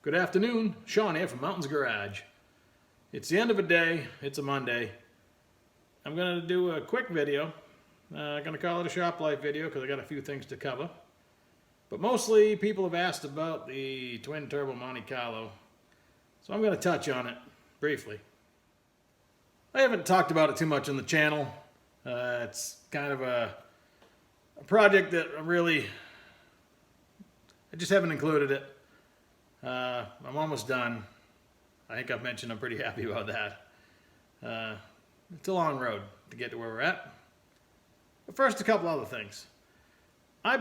Good afternoon, Sean here from Mountains Garage. It's the end of a day, it's a Monday. I'm going to do a quick video. I'm going to call it a shop life video because I got a few things to cover. But mostly people have asked about the twin turbo Monte Carlo, so I'm going to touch on it briefly. I haven't talked about it too much on the channel. It's kind of a project that I just haven't included it. I'm almost done. I think I've mentioned I'm pretty happy about that. It's a long road to get to where we're at. But first, a couple other things. I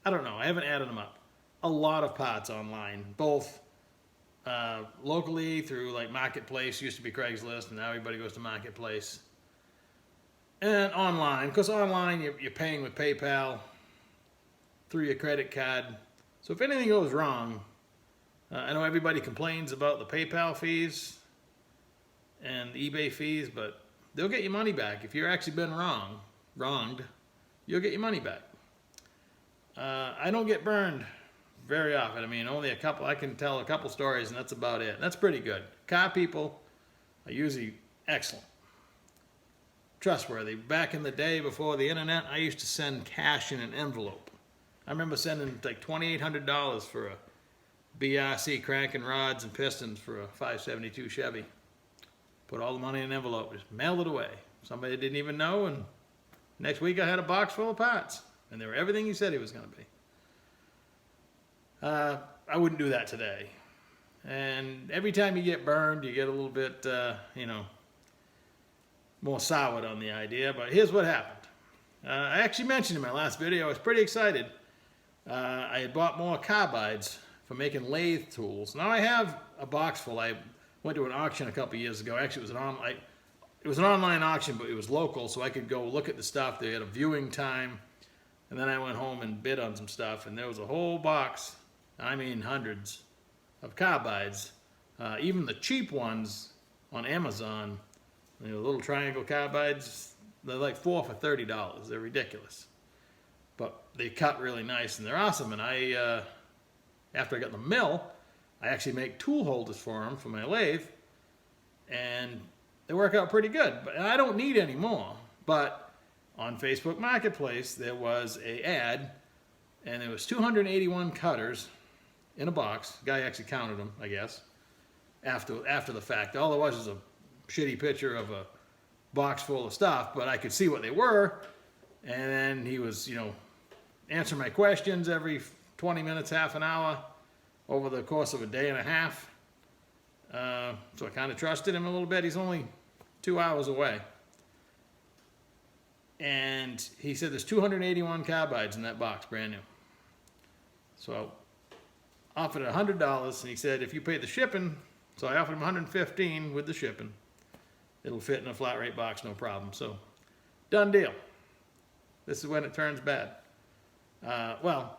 haven't added them up. A lot of parts online, both locally through like Marketplace, used to be Craigslist, and now everybody goes to Marketplace. And online, because online you're paying with PayPal through your credit card. So if anything goes wrong, I know everybody complains about the PayPal fees and the eBay fees, but they'll get your money back. If you've actually been wronged, you'll get your money back. I don't get burned very often. I mean, only a couple. I can tell a couple stories, and that's about it. That's pretty good. Car people are usually excellent, trustworthy. Back in the day before the internet, I used to send cash in an envelope. I remember sending like $2,800 for a BRC cranking rods and pistons for a 572 Chevy. Put all the money in an envelope, just mailed it away. Somebody didn't even know, and next week I had a box full of parts, and they were everything he said he was going to be. I wouldn't do that today. And every time you get burned, you get a little bit, more soured on the idea. But here's what happened. I actually mentioned in my last video, I was pretty excited. I had bought more carbides for making lathe tools. Now I have a box full. I went to an auction a couple years ago. Actually, it was an online auction, but it was local, so I could go look at the stuff. They had a viewing time, and then I went home and bid on some stuff, and there was a whole box, I mean hundreds, of carbides. Even the cheap ones on Amazon, little triangle carbides, they're like 4 for $30. They're ridiculous. But they cut really nice, and they're awesome. And after I got the mill, I actually make tool holders for them for my lathe, and they work out pretty good. But I don't need any more. But on Facebook Marketplace, there was an ad, and there was 281 cutters in a box. The guy actually counted them, I guess, after the fact. All there was a shitty picture of a box full of stuff, but I could see what they were. And then he was, answering my questions every 20 minutes, half an hour, over the course of a day and a half. So I kind of trusted him a little bit. He's only 2 hours away. And he said there's 281 carbides in that box, brand new. So I offered $100, and he said if you pay the shipping, so I offered him $115 with the shipping. It'll fit in a flat rate box, no problem. So done deal. This is when it turns bad. Well,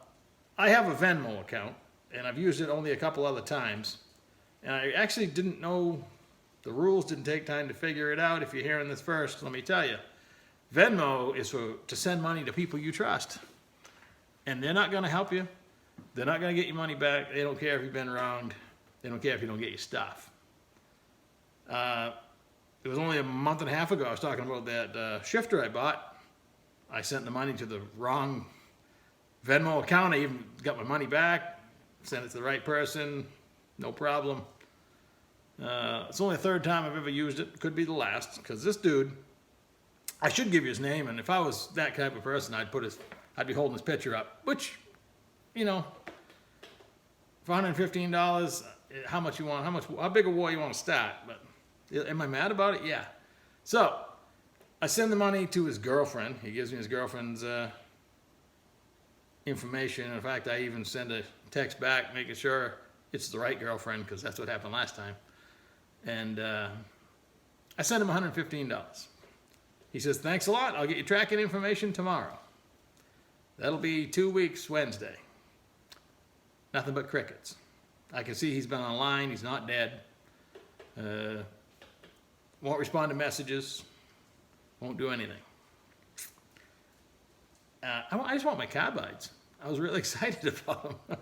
I have a Venmo account, and I've used it only a couple other times. And I actually didn't know the rules, didn't take time to figure it out. If you're hearing this first, let me tell you. Venmo is to send money to people you trust. And they're not going to help you. They're not going to get your money back. They don't care if you've been wronged. They don't care if you don't get your stuff. It was only a month and a half ago I was talking about that shifter I bought. I sent the money to the wrong Venmo account. I even got my money back, sent it to the right person, no problem. It's only the third time I've ever used it. Could be the last, because this dude, I should give you his name, and if I was that type of person, I'd be holding his picture up, which, for $115, how much you want, how big a war you want to start, but am I mad about it? Yeah. So I send the money to his girlfriend. He gives me his girlfriend's information. In fact, I even send a text back making sure it's the right girlfriend, because that's what happened last time. And I sent him $115. He says, thanks a lot. I'll get you tracking information tomorrow. That'll be 2 weeks Wednesday. Nothing but crickets. I can see he's been online. He's not dead. Won't respond to messages. Won't do anything. I just want my carbides. I was really excited about them.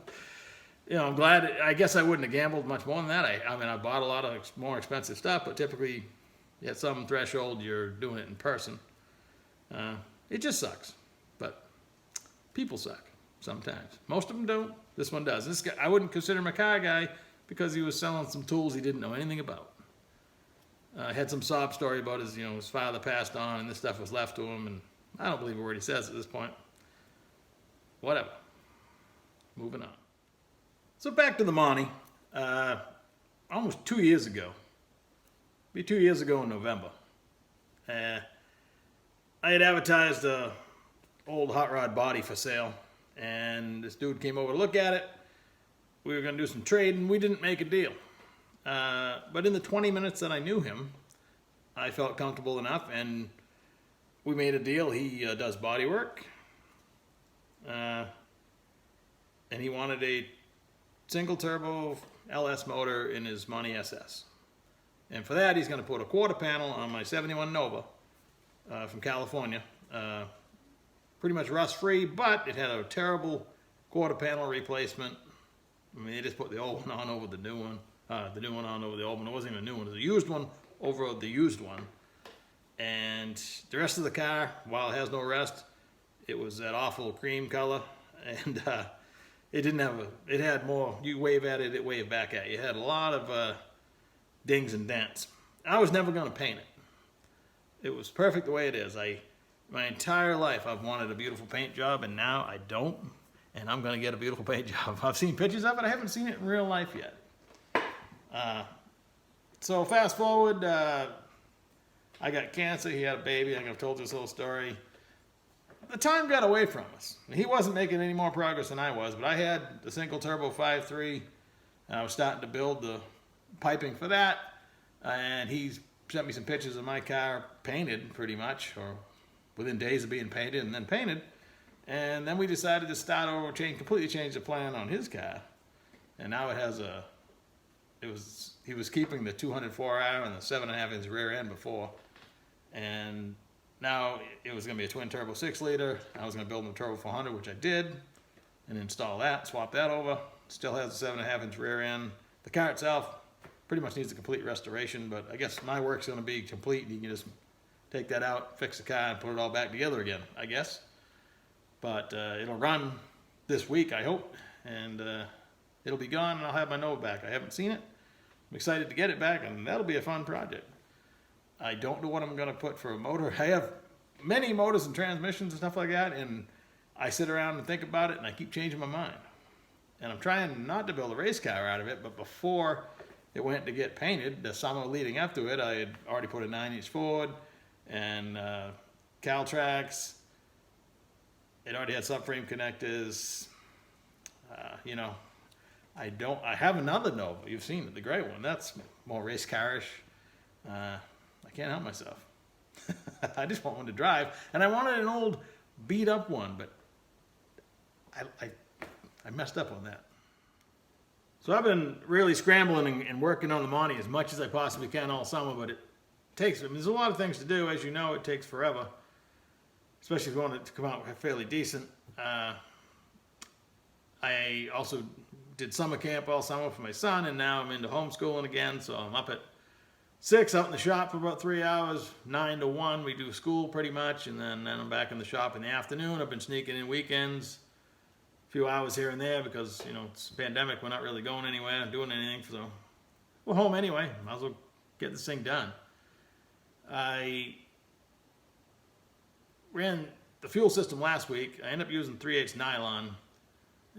I'm glad. I guess I wouldn't have gambled much more than that. I mean, I bought a lot of more expensive stuff, but typically, at some threshold, you're doing it in person. It just sucks, but people suck sometimes. Most of them don't. This one does. This guy, I wouldn't consider him a car guy because he was selling some tools he didn't know anything about. Had some sob story about his father passed on and this stuff was left to him, and I don't believe a word he says at this point. Whatever. Moving on. So back to the Monte. Almost 2 years ago. Be 2 years ago in November. I had advertised a old hot rod body for sale, and this dude came over to look at it. We were going to do some trading. We didn't make a deal. But in the 20 minutes that I knew him, I felt comfortable enough, and we made a deal. He does body work, and he wanted a single turbo LS motor in his Monte SS. And for that, he's going to put a quarter panel on my 71 Nova from California. Pretty much rust-free, but it had a terrible quarter panel replacement. I mean, they just put the old one on over the new one. The new one on over the old one. It wasn't even a new one. It was a used one over the used one. And the rest of the car, while it has no rust, it was that awful cream color. And it didn't have it had more, you wave at it, it waved back at you. It had a lot of dings and dents. I was never going to paint it. It was perfect the way it is. My entire life I've wanted a beautiful paint job, and now I don't. And I'm going to get a beautiful paint job. I've seen pictures of it. I haven't seen it in real life yet. So fast forward, I got cancer. He had a baby. I think I've told this whole story. The time got away from us. He wasn't making any more progress than I was, but I had the single turbo 5.3. I was starting to build the piping for that, and he sent me some pictures of my car painted pretty much, or within days of being painted and then painted. And then we decided to start over, completely change the plan on his car. And now it has he was keeping the 204R and the 7.5-inch rear end before. And now it was going to be a twin turbo 6-liter. I was going to build him a turbo 400, which I did, and install that, swap that over. Still has the 7.5-inch rear end. The car itself pretty much needs a complete restoration, but I guess my work's going to be complete, and you can just take that out, fix the car, and put it all back together again, I guess. But it'll run this week, I hope, and it'll be gone, and I'll have my Nova back. I haven't seen it. I'm excited to get it back, and that'll be a fun project. I don't know what I'm going to put for a motor. I have many motors and transmissions and stuff like that, and I sit around and think about it, and I keep changing my mind. And I'm trying not to build a race car out of it, but before it went to get painted, the summer leading up to it, I had already put a 9-inch Ford and Caltrax. It already had subframe connectors. I have another Nova. You've seen it, the gray one. That's more race carish. I can't help myself. I just want one to drive, and I wanted an old beat up one, but I messed up on that. So I've been really scrambling and working on the Monte as much as I possibly can all summer, but it takes, there's a lot of things to do. As you know, it takes forever, especially if you want it to come out fairly decent. I also did summer camp all summer for my son, and now I'm into homeschooling again, so I'm up at 6 out in the shop for about 3 hours, 9 to 1. We do school pretty much, and then I'm back in the shop in the afternoon. I've been sneaking in weekends, a few hours here and there because, it's a pandemic. We're not really going anywhere, doing anything, so we're home anyway. Might as well get this thing done. I ran the fuel system last week. I ended up using 3/8 nylon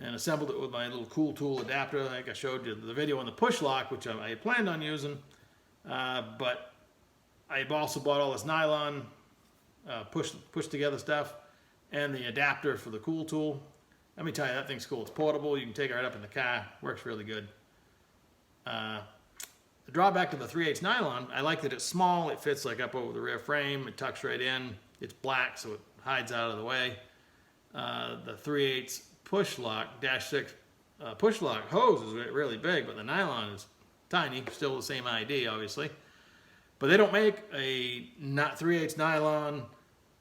and assembled it with my little Cool Tool adapter. I think I showed you the video on the push lock, which I had planned on using. But I also bought all this nylon push together stuff and the adapter for the Cool Tool. Let me tell you, that thing's cool. It's portable. You can take it right up in the car. Works really good. The drawback to the 3/8 nylon, I like that it's small. It fits like up over the rear frame. It tucks right in. It's black, so it hides out of the way. The 3/8 push lock, -6 push lock hose is really big, but the nylon is tiny. Still the same ID, obviously. But they don't make a not 3/8 nylon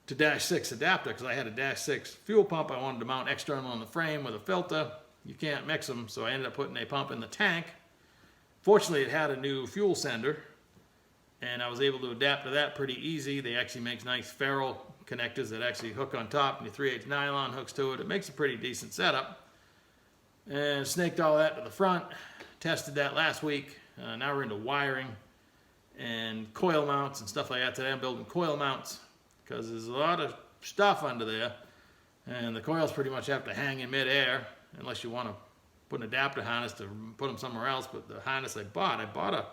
to -6 adapter, because I had a -6 fuel pump I wanted to mount external on the frame with a filter. you can't mix them, so I ended up putting a pump in the tank. Fortunately, it had a new fuel sender, and I was able to adapt to that pretty easy. They actually make nice ferrule connectors that actually hook on top, and your 3/8 nylon hooks to it. It makes a pretty decent setup. And snaked all that to the front. Tested that last week. Now we're into wiring and coil mounts and stuff like that. Today I'm building coil mounts because there's a lot of stuff under there, and the coils pretty much have to hang in midair unless you want to put an adapter harness to put them somewhere else. But the harness I bought a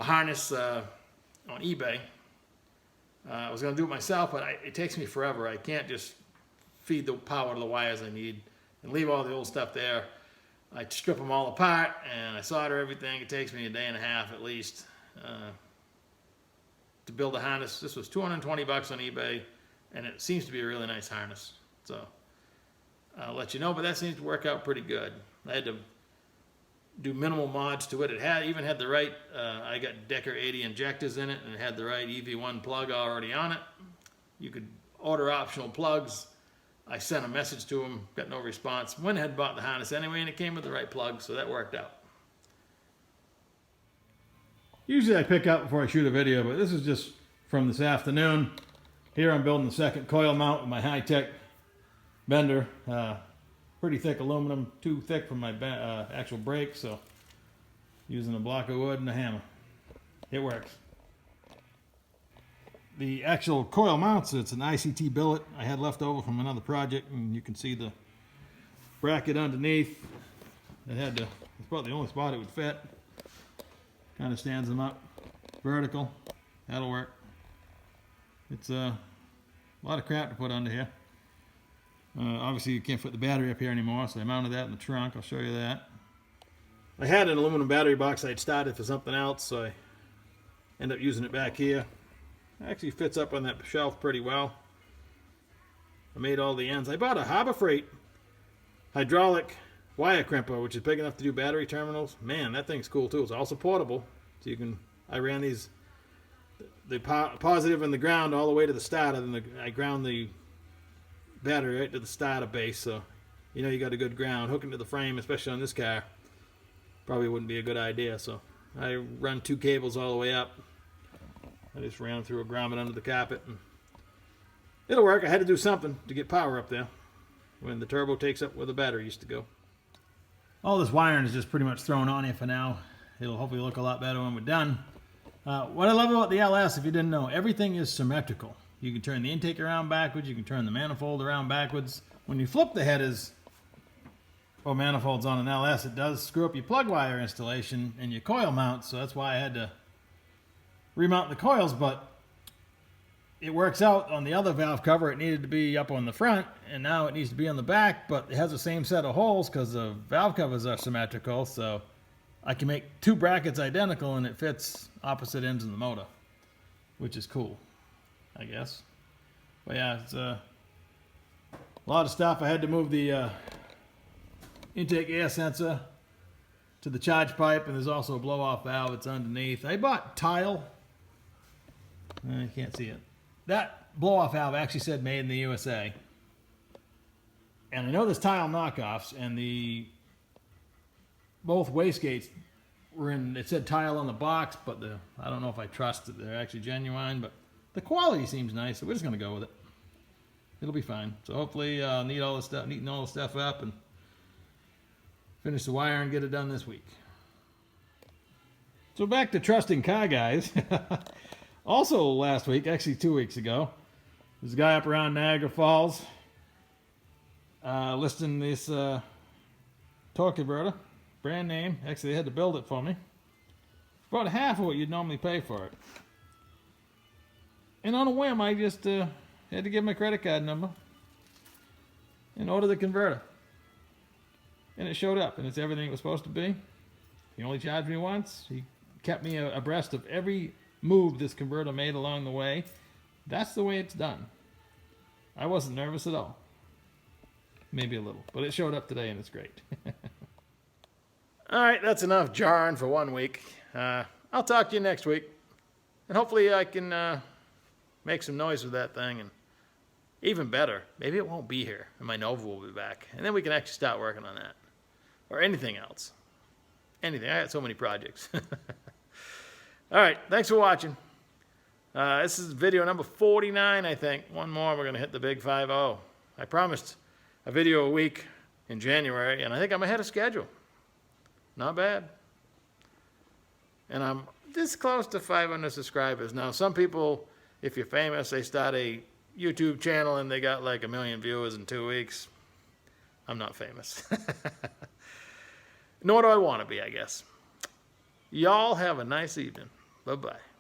harness on eBay. I was going to do it myself, but it takes me forever. I can't just feed the power to the wires I need and leave all the old stuff there. I strip them all apart and I solder everything. It takes me a day and a half at least to build a harness. This was $220 on eBay, and it seems to be a really nice harness. So I'll let you know, but that seems to work out pretty good. I had to do minimal mods to it. It even had the right, I got Decker 80 injectors in it, and it had the right EV1 plug already on it. You could order optional plugs. I sent a message to him, got no response. Went ahead and bought the harness anyway, and it came with the right plug, so that worked out. Usually I pick up before I shoot a video, but this is just from this afternoon. Here I'm building the second coil mount with my high-tech bender. Pretty thick aluminum, too thick for my actual brake, so using a block of wood and a hammer. It works. The actual coil mounts, it's an ICT billet I had left over from another project, and you can see the bracket underneath. It's about the only spot it would fit. Kind of stands them up. Vertical. That'll work. It's a lot of crap to put under here. Obviously you can't put the battery up here anymore, so I mounted that in the trunk. I'll show you that. I had an aluminum battery box I'd started for something else, so I ended up using it back here. It actually fits up on that shelf pretty well. I made all the ends. I bought a Harbor Freight hydraulic wire crimper, which is big enough to do battery terminals. Man, that thing's cool too. It's also portable, so you can. I ran these, the positive and the ground all the way to the starter. Then I ground the battery right to the starter base, so you know you got a good ground. Hooking to the frame, especially on this car, probably wouldn't be a good idea. So I run 2 cables all the way up. I just ran through a grommet under the carpet, and it'll work. I had to do something to get power up there when the turbo takes up where the battery used to go. All this wiring is just pretty much thrown on here for now. It'll hopefully look a lot better when we're done. What I love about the LS, if you didn't know, everything is symmetrical. You can turn the intake around backwards. You can turn the manifold around backwards. When you flip the headers or manifolds on an LS, it does screw up your plug wire installation and your coil mount, so that's why I had to remount the coils, but it works out. On the other valve cover, it needed to be up on the front, and now it needs to be on the back, but it has the same set of holes because the valve covers are symmetrical, so I can make 2 brackets identical and it fits opposite ends of the motor, which is cool, I guess. But yeah, it's a lot of stuff. I had to move the intake air sensor to the charge pipe, and there's also a blow-off valve. It's underneath. I bought tile. You can't see it. That blow-off valve actually said made in the USA. And I know there's tile knockoffs, and both wastegates were in, it said tile on the box, but I don't know if I trust that they're actually genuine, but the quality seems nice, so we're just going to go with it. It'll be fine. So hopefully I'll neaten all the stuff up and finish the wire and get it done this week. So back to trusting car guys. Also last week, actually 2 weeks ago, there's a guy up around Niagara Falls listing this torque converter, brand name. Actually, they had to build it for me. About half of what you'd normally pay for it. And on a whim, I just had to give my credit card number and order the converter. And it showed up, and it's everything it was supposed to be. He only charged me once. He kept me abreast of every move this converter made along the way. That's the way it's done. I wasn't nervous at all. Maybe a little, but it showed up today, and it's great. All right, that's enough jarring for 1 week. I'll talk to you next week, and hopefully I can make some noise with that thing, and even better, maybe it won't be here, and my Nova will be back, and then we can actually start working on that. or anything else. Anything. I got so many projects. All right. Thanks for watching. This is video number 49, I think. One more, we're going to hit the big 5-0. I promised a video a week in January, and I think I'm ahead of schedule. Not bad. And I'm this close to 500 subscribers. Now, some people, if you're famous, they start a YouTube channel and they got like 1 million viewers in 2 weeks. I'm not famous. Nor do I want to be, I guess. Y'all have a nice evening. Bye-bye.